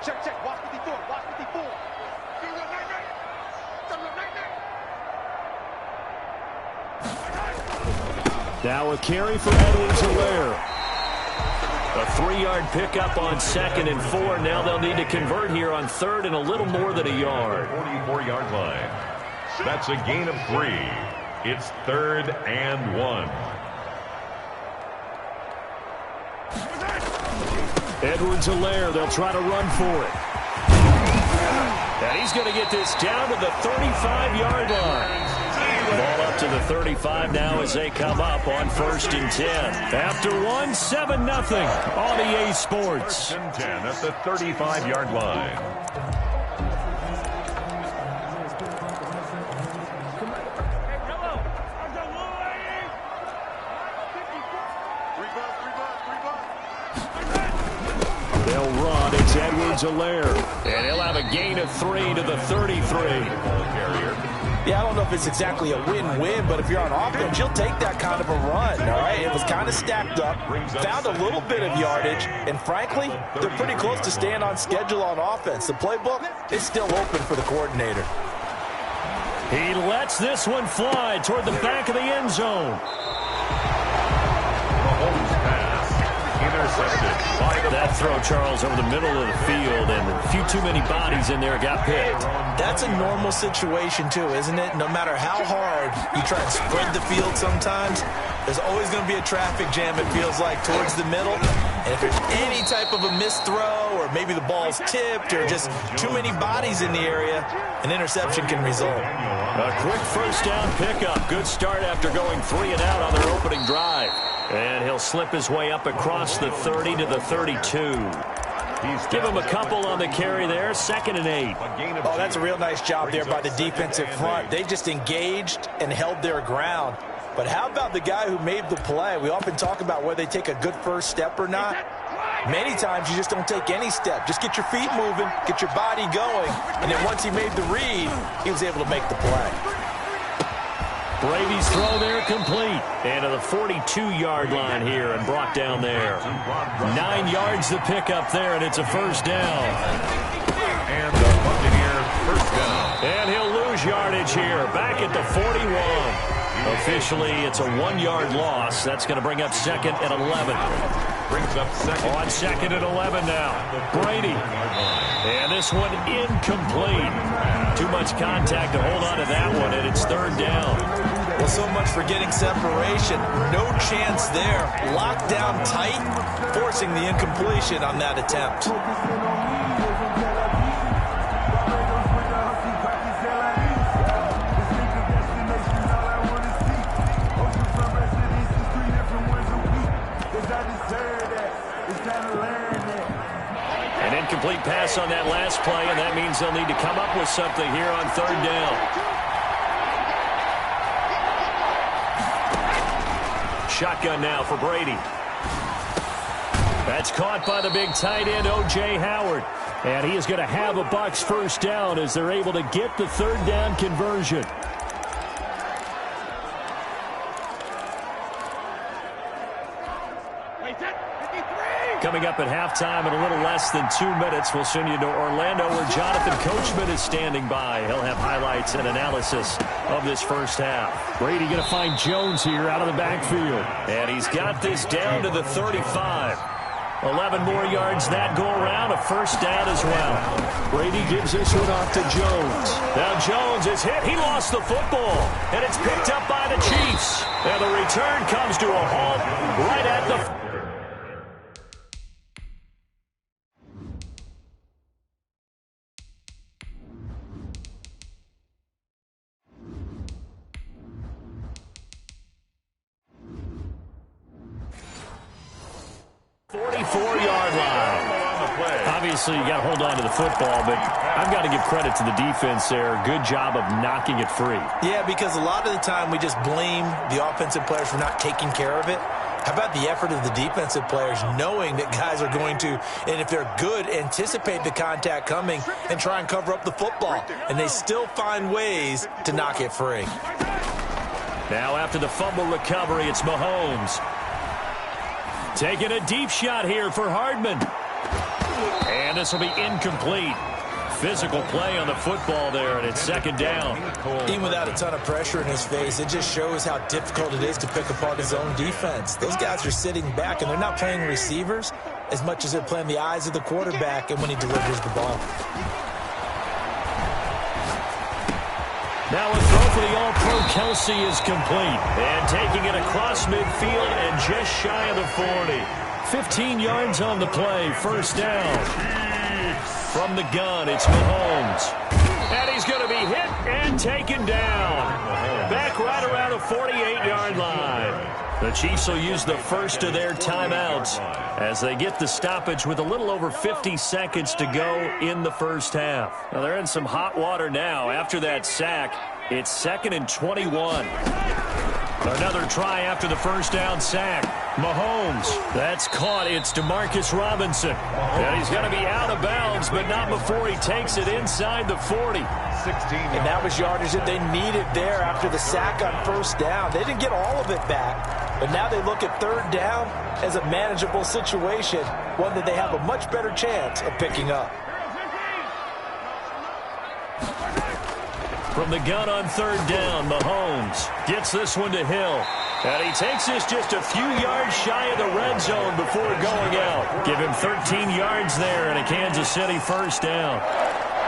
Check, check. Watch 54. Watch 54. Now a carry for Edwards-Helaire. A 3-yard pickup on 2nd and 4. Now they'll need to convert here on 3rd and a little more than a yard. 44-yard line. That's a gain of 3. It's 3rd and 1. Edwards-Helaire, they'll try to run for it. And he's going to get this down to the 35-yard line. Ball up to the 35 now as they come up on 1st and 10. After 1, 7-0 on EA Sports. 1st and 10 at the 35-yard line. They'll run. It's Edwards-Helaire. And he'll have a gain of 3 to the 33. Yeah, I don't know if it's exactly a win-win, but if you're on offense, you'll take that kind of a run, all right? It was kind of stacked up, found a little bit of yardage, and frankly, they're pretty close to staying on schedule on offense. The playbook is still open for the coordinator. He lets this one fly toward the back of the end zone. That throw, Charles, over the middle of the field, and a few too many bodies in there got picked. That's a normal situation, too, isn't it? No matter how hard you try and spread the field sometimes, there's always going to be a traffic jam, it feels like, towards the middle. And if there's any type of a missed throw, or maybe the ball's tipped, or just too many bodies in the area, an interception can result. A quick first down pickup. Good start after going 3 and out on their opening drive. And he'll slip his way up across the 30 to the 32. Give him a couple on the carry there. 2nd and 8. Oh, that's a real nice job there by the defensive front. They just engaged and held their ground. But how about the guy who made the play? We often talk about whether they take a good first step or not. Many times you just don't take any step. Just get your feet moving, get your body going, and then once he made the read, he was able to make the play. Brady's throw there complete. And to the 42-yard line here and brought down there. 9 yards to pick up there, and it's a first down. And the Buccaneers first down. And he'll lose yardage here. Back at the 41. Officially, it's a 1-yard loss. That's going to bring up 2nd and 11. Brings up 2nd. On 2nd and 11 now. Brady. And this one incomplete. Too much contact to hold on to that one, and it's 3rd down. Well, so much for getting separation. No chance there. Locked down tight, forcing the incompletion on that attempt. An incomplete pass on that last play, and that means they'll need to come up with something here on 3rd down. Shotgun now for Brady. That's caught by the big tight end, O.J. Howard. And he is going to have a Bucs first down as they're able to get the 3rd down conversion. Coming up at halftime in a little less than 2 minutes, we'll send you to Orlando where Jonathan Coachman is standing by. He'll have highlights and analysis of this first half. Brady going to find Jones here out of the backfield. And he's got this down to the 35. 11 more yards that go around, a first down as well. Brady gives this one off to Jones. Now Jones is hit. He lost the football, and it's picked up by the Chiefs. And the return comes to a halt right at the... Obviously, you got to hold on to the football, but I've got to give credit to the defense there. Good job of knocking it free. Yeah, because a lot of the time we just blame the offensive players for not taking care of it. How about the effort of the defensive players knowing that guys are going to, and if they're good, anticipate the contact coming and try and cover up the football. And they still find ways to knock it free. Now after the fumble recovery, it's Mahomes. Taking a deep shot here for Hardman. And And this will be incomplete. Physical play on the football there, and it's second down. Even without a ton of pressure in his face, it just shows how difficult it is to pick apart his own defense. Those guys are sitting back, and they're not playing receivers as much as they're playing the eyes of the quarterback and when he delivers the ball. Now a throw for the All-Pro Kelsey is complete. And taking it across midfield and just shy of the 40. 15 yards on the play, first down. From the gun, it's Mahomes. And he's going to be hit and taken down. Back right around the 48-yard line. The Chiefs will use the first of their timeouts as they get the stoppage with a little over 50 seconds to go in the first half. Now they're in some hot water now. After that sack, it's 2nd and 21. Another try after the first down sack. Mahomes. That's caught. It's Demarcus Robinson. And he's going to be out of bounds, but not before he takes it inside the 40. 16. And that was yardage that they needed there after the sack on first down. They didn't get all of it back, but now they look at third down as a manageable situation, one that they have a much better chance of picking up. From the gun on third down, Mahomes gets this one to Hill. And he takes this just a few yards shy of the red zone before going out. Give him 13 yards there and a Kansas City first down.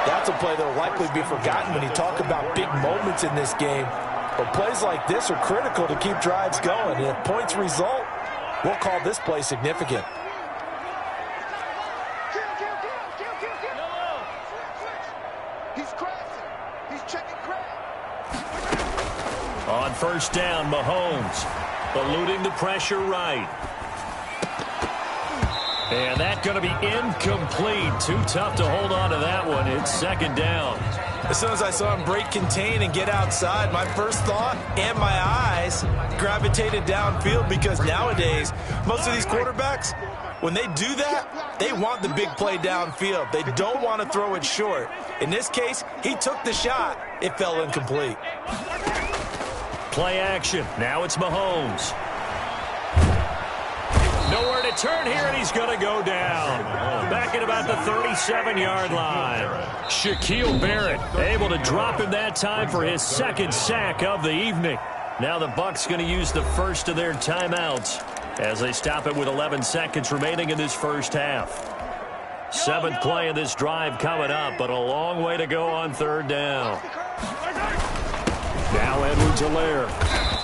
That's a play that will likely be forgotten when you talk about big moments in this game. But plays like this are critical to keep drives going. And if points result, we'll call this play significant. On first down, Mahomes eluding the pressure right. And that's going to be incomplete. Too tough to hold on to that one. It's second down. As soon as I saw him break contain and get outside, my first thought and my eyes gravitated downfield, because nowadays, most of these quarterbacks, when they do that, they want the big play downfield. They don't want to throw it short. In this case, he took the shot. It fell incomplete. Play action. Now it's Mahomes. Nowhere to turn here, and he's going to go down. Back at about the 37-yard line. Shaquille Barrett able to drop him that time for his second sack of the evening. Now the Bucs going to use the first of their timeouts as they stop it with 11 seconds remaining in this first half. 7th play of this drive coming up, but a long way to go on third down. Now Edwards-Helaire,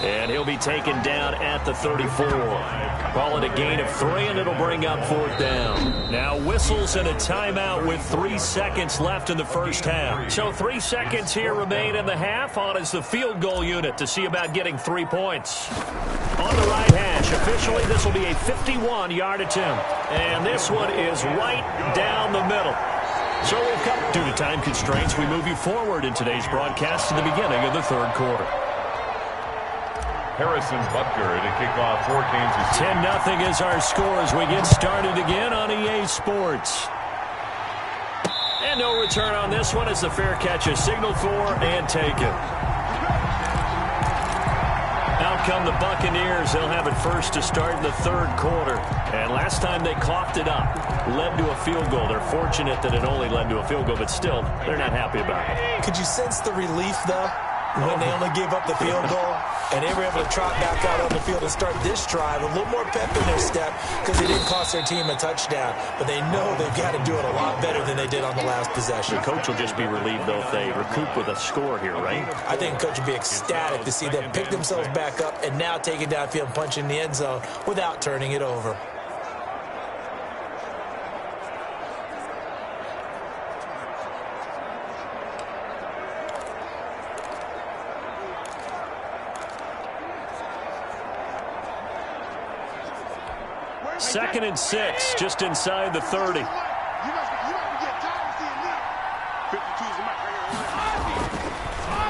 and he'll be taken down at the 34. Call it a gain of 3, and it'll bring up fourth down. Now whistles and a timeout with 3 seconds left in the first half. So 3 seconds here remain in the half. On is the field goal unit to see about getting 3 points. On the right hash, officially this will be a 51-yard attempt. And this one is right down the middle. So we'll come. Due to time constraints, we move you forward in today's broadcast to the beginning of the third quarter. Harrison Butker to kick off for Kansas City. 10-0 is our score as we get started again on EA Sports. And no return on this one as the fair catch is signaled for and taken. Out come the Buccaneers. They'll have it first to start in the third quarter. And last time they coughed it up, led to a field goal. They're fortunate that it only led to a field goal, but still, they're not happy about it. Could you sense the relief, though, when they only gave up the field goal? And they were able to trot back out on the field and start this drive. A little more pep in their step because they didn't cost their team a touchdown. But they know they've got to do it a lot better than they did on the last possession. The coach will just be relieved, though, if they recoup with a score here, right? I think the coach will be ecstatic to see them pick themselves back up and now take it downfield and punch in the end zone without turning it over. Second and 6, just inside the 30.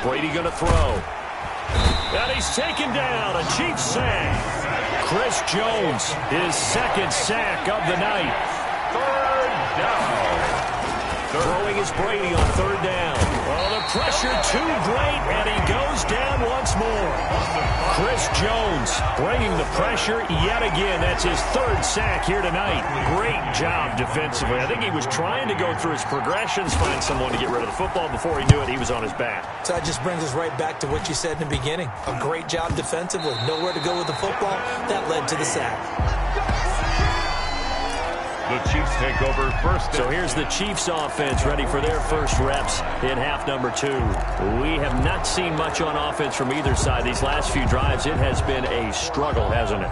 Brady going to throw. And he's taken down. A Chiefs sack. Chris Jones, his second sack of the night. Third down. The Throwing is Brady on third down. Oh, the pressure too great, and he goes down once more. Chris Jones bringing the pressure yet again. That's his third sack here tonight. Great job defensively. I think he was trying to go through his progressions, find someone to get rid of the football. Before he knew it, he was on his back. So that just brings us right back to what you said in the beginning. A great job defensively. Nowhere to go with the football. That led to the sack. The Chiefs take over first. So here's the Chiefs offense ready for their first reps in half number 2. We have not seen much on offense from either side. These last few drives, it has been a struggle, hasn't it?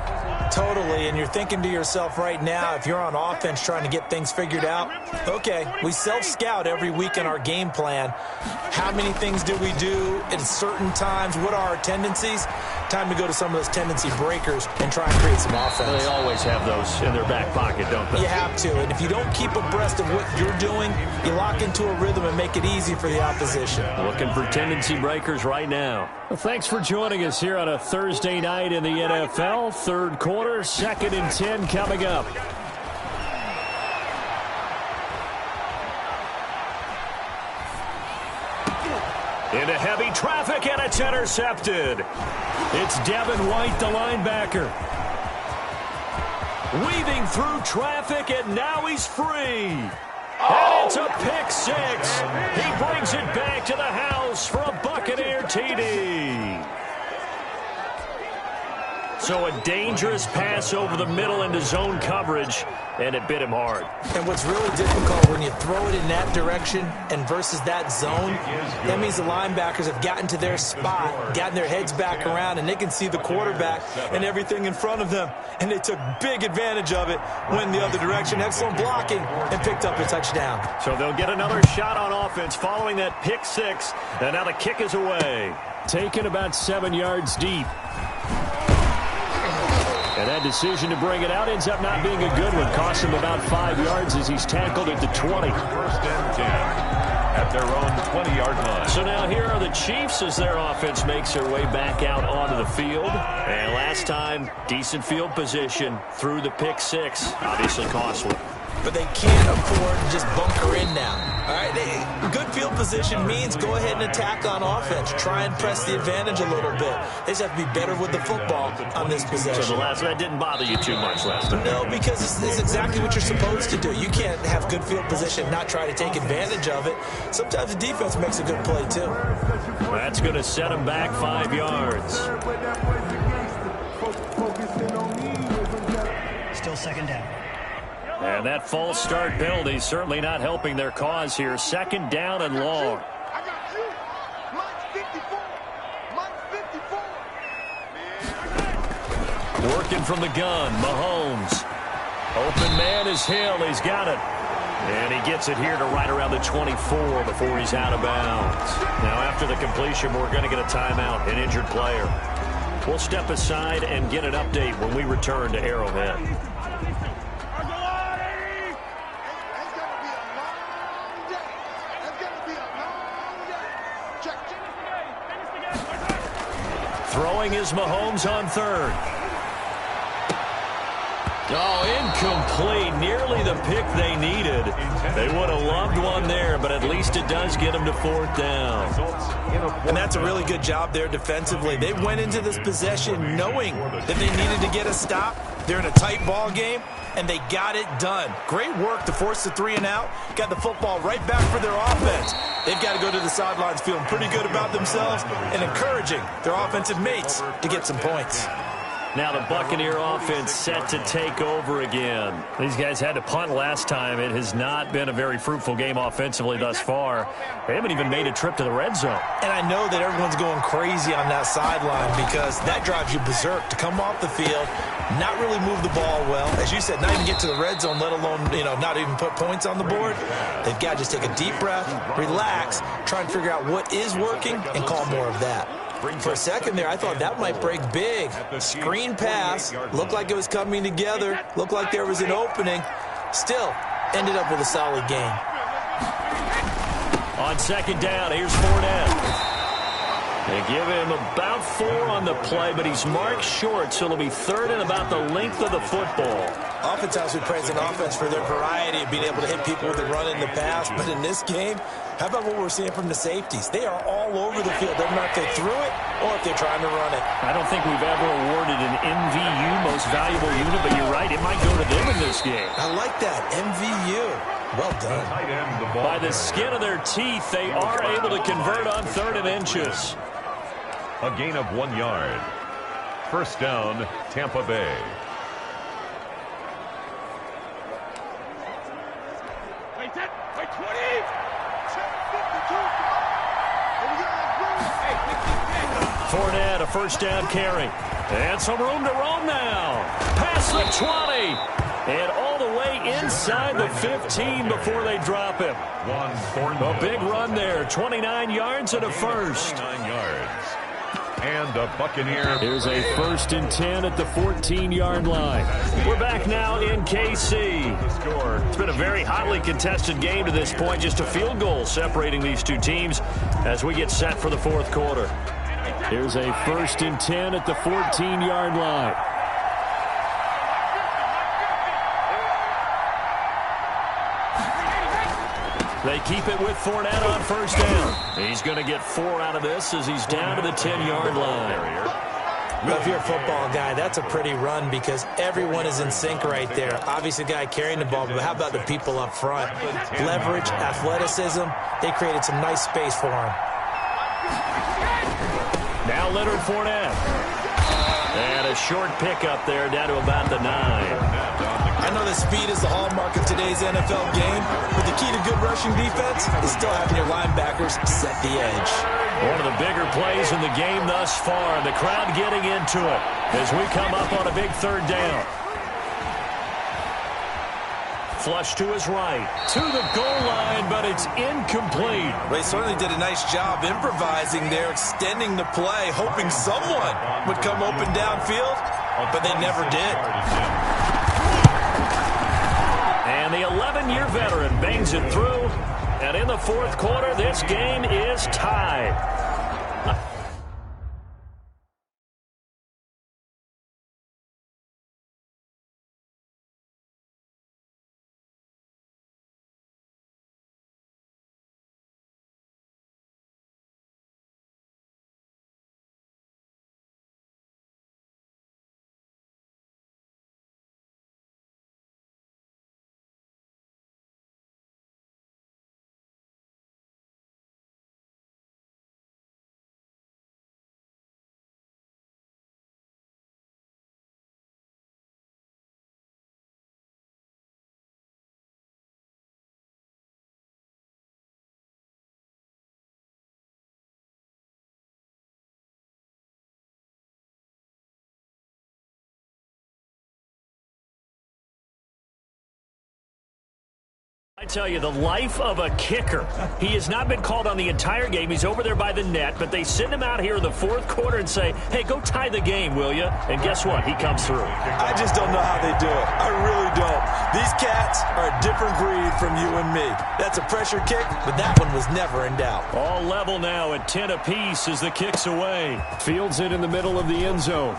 Totally, and you're thinking to yourself right now, if you're on offense trying to get things figured out, okay, we self-scout every week in our game plan. How many things do we do at certain times? What are our tendencies? Time to go to some of those tendency breakers and try and create some offense. They always have those in their back pocket, don't they? You have to, and if you don't keep abreast of what you're doing, you lock into a rhythm and make it easy for the opposition. Looking for tendency breakers right now. Well, thanks for joining us here on a Thursday night in the NFL. Third quarter, 2nd and 10 coming up. Into heavy traffic, and it's intercepted. It's Devin White, the linebacker. Weaving through traffic, and now he's free. And it's a pick 6. He brings it back to the house for a Buccaneer TD. So a dangerous pass over the middle into zone coverage, and it bit him hard. And what's really difficult when you throw it in that direction and versus that zone, that means the linebackers have gotten to their spot, gotten their heads back around, and they can see the quarterback and everything in front of them. And they took big advantage of it, went the other direction, excellent blocking, and picked up a touchdown. So they'll get another shot on offense following that pick 6, and now the kick is away. Taken about 7 yards deep. And that decision to bring it out ends up not being a good one. Costs him about 5 yards as he's tackled at the 20. First and 10 at their own 20-yard line. So now here are the Chiefs as their offense makes their way back out onto the field. And last time, decent field position through the pick 6. Obviously costly. But they can't afford to just bunker in now. All right, good field position means go ahead and attack on offense. Try and press the advantage a little bit. They just have to be better with the football on this possession. So that didn't bother you too much last time? No, because it's exactly what you're supposed to do. You can't have good field position and not try to take advantage of it. Sometimes the defense makes a good play, too. That's going to set him back 5 yards. Still 2nd down. And that false start penalty certainly not helping their cause here. 2nd down and long. I got you. Mine's 54. Mine's 54. Working from the gun, Mahomes. Open man is Hill. He's got it. And he gets it here to right around the 24 before he's out of bounds. Now after the completion, we're going to get a timeout, an injured player. We'll step aside and get an update when we return to Arrowhead. Throwing is Mahomes on 3rd. Oh, incomplete. Nearly the pick they needed. They would have loved one there, but at least it does get them to 4th down. And that's a really good job there defensively. They went into this possession knowing that they needed to get a stop. They're in a tight ball game, and they got it done. Great work to force the 3 and out. Got the football right back for their offense. They've got to go to the sidelines feeling pretty good about themselves and encouraging their offensive mates to get some points. Now the Buccaneer offense set to take over again. These guys had to punt last time. It has not been a very fruitful game offensively thus far. They haven't even made a trip to the red zone. And I know that everyone's going crazy on that sideline because that drives you berserk to come off the field, not really move the ball well. As you said, not even get to the red zone, let alone, not even put points on the board. They've got to just take a deep breath, relax, try and figure out what is working and call more of that. For a second there, I thought that might break big. Screen pass, looked like it was coming together, looked like there was an opening. Still, ended up with a solid game. On 2nd down, here's Fournette. They give him about 4 on the play, but he's marked short, so it'll be 3rd and about the length of the football. Oftentimes we praise an offense for their variety of being able to hit people with the run in the pass, but in this game, how about what we're seeing from the safeties? They are all over the field. They're not if they threw it or if they're trying to run it. I don't think we've ever awarded an MVU, most valuable unit, but you're right, it might go to them in this game. I like that, MVU. Well done. By the skin of their teeth, they are able to convert on 3rd and inches. A gain of 1 yard. First down, Tampa Bay. Fournette, a first down carry. And some room to roam now. Past the 20. And all the way inside the 15 before they drop him. A big run there. 29 yards and a first. 29 yards. And the Buccaneer. Here's a 1st and 10 at the 14-yard line. We're back now in KC. It's been a very hotly contested game to this point. Just a field goal separating these two teams as we get set for the 4th quarter. Here's a 1st and 10 at the 14-yard line. They keep it with Fournette on first down. He's going to get 4 out of this as he's down to the 10-yard line. Well, if you're a football guy, that's a pretty run because everyone is in sync right there. Obviously, the guy carrying the ball, but how about the people up front? Leverage, athleticism, they created some nice space for him. Now Leonard Fournette. And a short pickup there down to about the 9. I know that speed is the hallmark of today's NFL game, but the key to good rushing defense is still having your linebackers set the edge. One of the bigger plays in the game thus far, and the crowd getting into it as we come up on a big 3rd down. Flush to his right, to the goal line, but it's incomplete. They certainly did a nice job improvising there, extending the play, hoping someone would come open downfield, but they never did. And the 11-year veteran bangs it through, and in the 4th quarter, this game is tied. I tell you, the life of a kicker. He has not been called on the entire game. He's over there by the net, but they send him out here in the 4th quarter and say, hey, go tie the game, will you? And guess what? He comes through. I just don't know how they do it. I really don't. These cats are a different breed from you and me. That's a pressure kick, but that one was never in doubt. All level now at 10 apiece as the kick's away. Fields it in the middle of the end zone.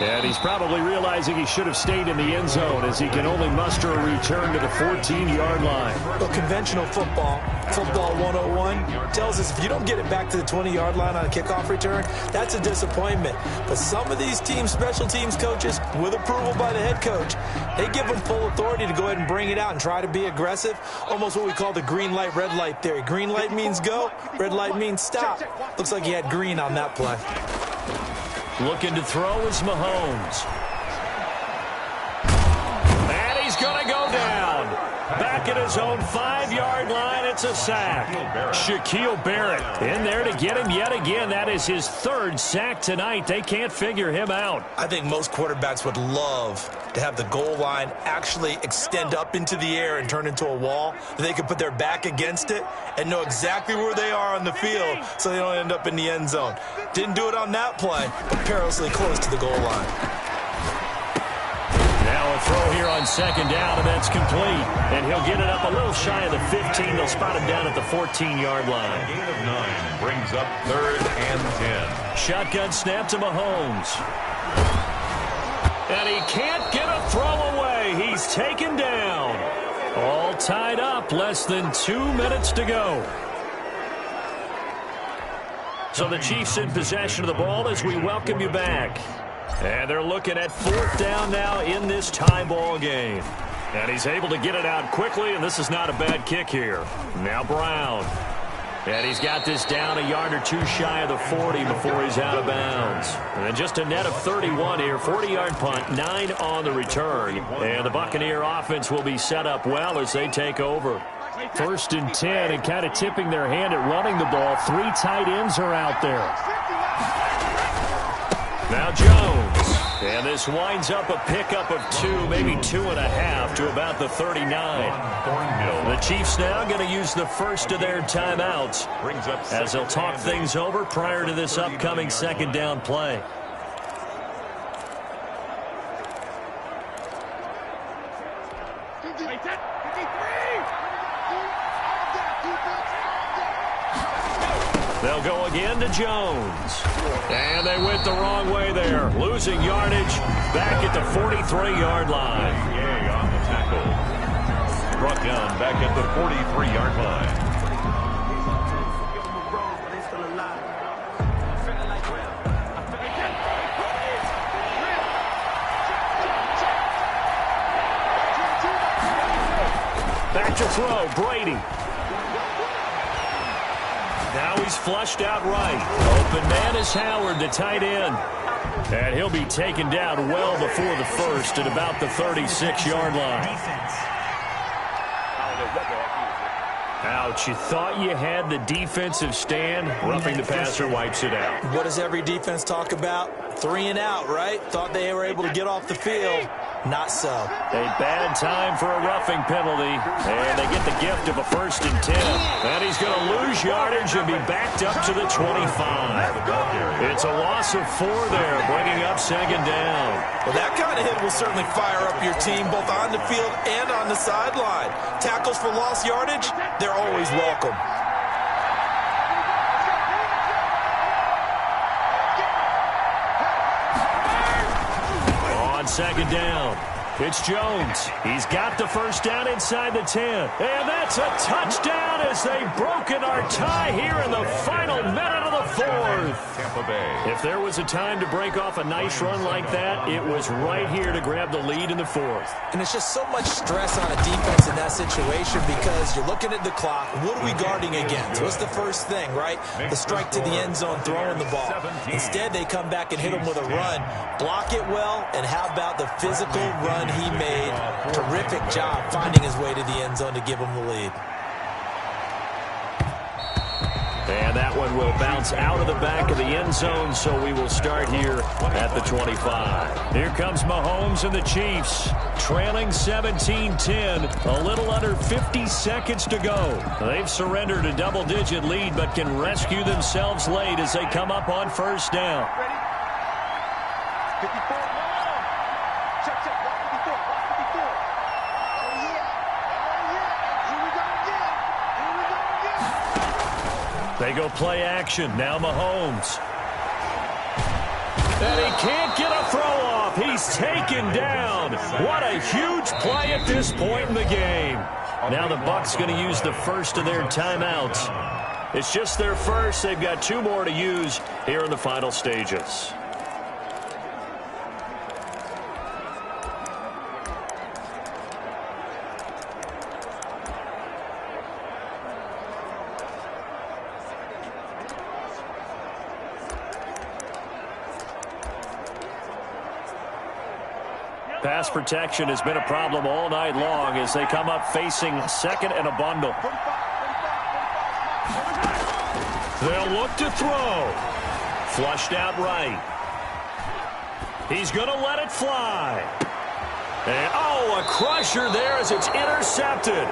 And he's probably realizing he should have stayed in the end zone as he can only muster a return to the 14-yard line. Well, conventional football 101, tells us if you don't get it back to the 20-yard line on a kickoff return, that's a disappointment. But some of these teams, special teams coaches, with approval by the head coach, they give them full authority to go ahead and bring it out and try to be aggressive, almost what we call the green light, red light theory. Green light means go, red light means stop. Looks like he had green on that play. Looking to throw is Mahomes. And he's going to go down. Back at his own 5-yard line, it's a sack. Shaquille Barrett in there to get him yet again. That is his 3rd sack tonight. They can't figure him out. I think most quarterbacks would love to have the goal line actually extend up into the air and turn into a wall. They could put their back against it and know exactly where they are on the field so they don't end up in the end zone. Didn't do it on that play, but perilously close to the goal line. Now They'll throw here on second down, and that's complete. And he'll get it up a little shy of the 15. They'll spot him down at the 14-yard line. Gain of 9 brings up 3rd and 10. Shotgun snap to Mahomes. And he can't get a throw away. He's taken down. All tied up, less than 2 minutes to go. So the Chiefs in possession of the ball as we welcome you back. And they're looking at 4th down now in this tie ball game. And he's able to get it out quickly, and this is not a bad kick here. Now Brown. And he's got this down a yard or two shy of the 40 before he's out of bounds. And then just a net of 31 here, 40-yard punt, 9 on the return. And the Buccaneer offense will be set up well as they take over. 1st and 10, and kind of tipping their hand at running the ball. 3 tight ends are out there. Now Jones. And this winds up a pickup of 2, maybe 2.5 to about the 39. The Chiefs now going to use the first of their timeouts as they'll talk things over prior to this upcoming second down play. They'll go again to Jones. And they went the wrong way there. Losing yardage back at the 43-yard line. Yay on the tackle. Brought down back at the 43-yard line. Back to throw, Brady. Now he's flushed out right. Open man is Howard, the tight end. And he'll be taken down well before the first at about the 36-yard line. Ouch, you thought you had the defensive stand. Roughing the passer wipes it out. What does every defense talk about? 3 and out, right? Thought they were able to get off the field. Not so. A bad time for a roughing penalty. And they get the gift of a 1st and 10. And he's going to lose yardage and be backed up to the 25. It's a loss of 4 there, bringing up second down. Well, that kind of hit will certainly fire up your team both on the field and on the sideline. Tackles for lost yardage, they're always welcome. Second down. It's Jones. He's got the first down inside the 10. And that's a touchdown as they've broken our tie here in the final minute of the 4th. Tampa Bay. If there was a time to break off a nice run like that, it was right here to grab the lead in the 4th. And it's just so much stress on a defense in that situation because you're looking at the clock. What are we guarding against? What's the first thing, right? The strike to the end zone, throwing the ball. Instead, they come back and hit them with a run. Block it well, and how about the physical run he made? Terrific job finding his way to the end zone to give him the lead. And that one will bounce out of the back of the end zone, so we will start here at the 25. Here comes Mahomes and the Chiefs, trailing 17-10, a little under 50 seconds to go. They've surrendered a double-digit lead, but can rescue themselves late as they come up on first down. They go play action. Now Mahomes. And he can't get a throw off. He's taken down. What a huge play at this point in the game. Now the Bucs going to use the first of their timeouts. It's just their first. They've got 2 more to use here in the final stages. Pass protection has been a problem all night long as they come up facing second and a bundle. They'll look to throw. Flushed out right. He's going to let it fly. And, oh, a crusher there as it's intercepted.